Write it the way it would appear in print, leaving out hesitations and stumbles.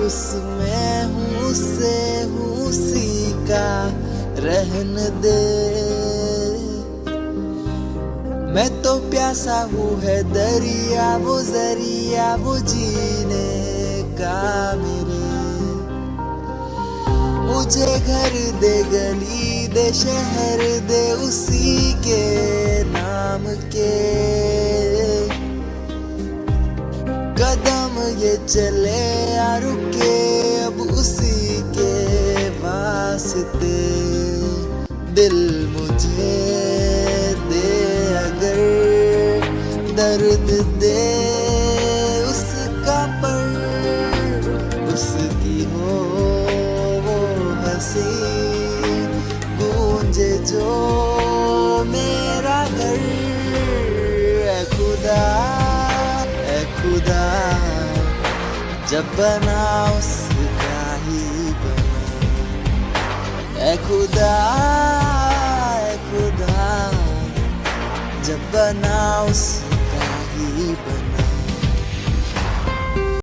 उसमें हूँ से हूँ उसी का रहने दे। मैं तो प्यासा हूँ है दरिया वो जरिया वो जीने का मेरे। मुझे घर दे गली दे शहर दे उसी के नाम के। कदम ये चले या रुके अब उसी के वास्ते। दिल मुझे दे अगर दर्द दे उसका पर उसकी हो वो हंसी गूंजे जो मेरा घर। ऐ खुदा ऐ खुदा जब बना उसका ही बना। ऐ खुदा जब बना उसका ही बना।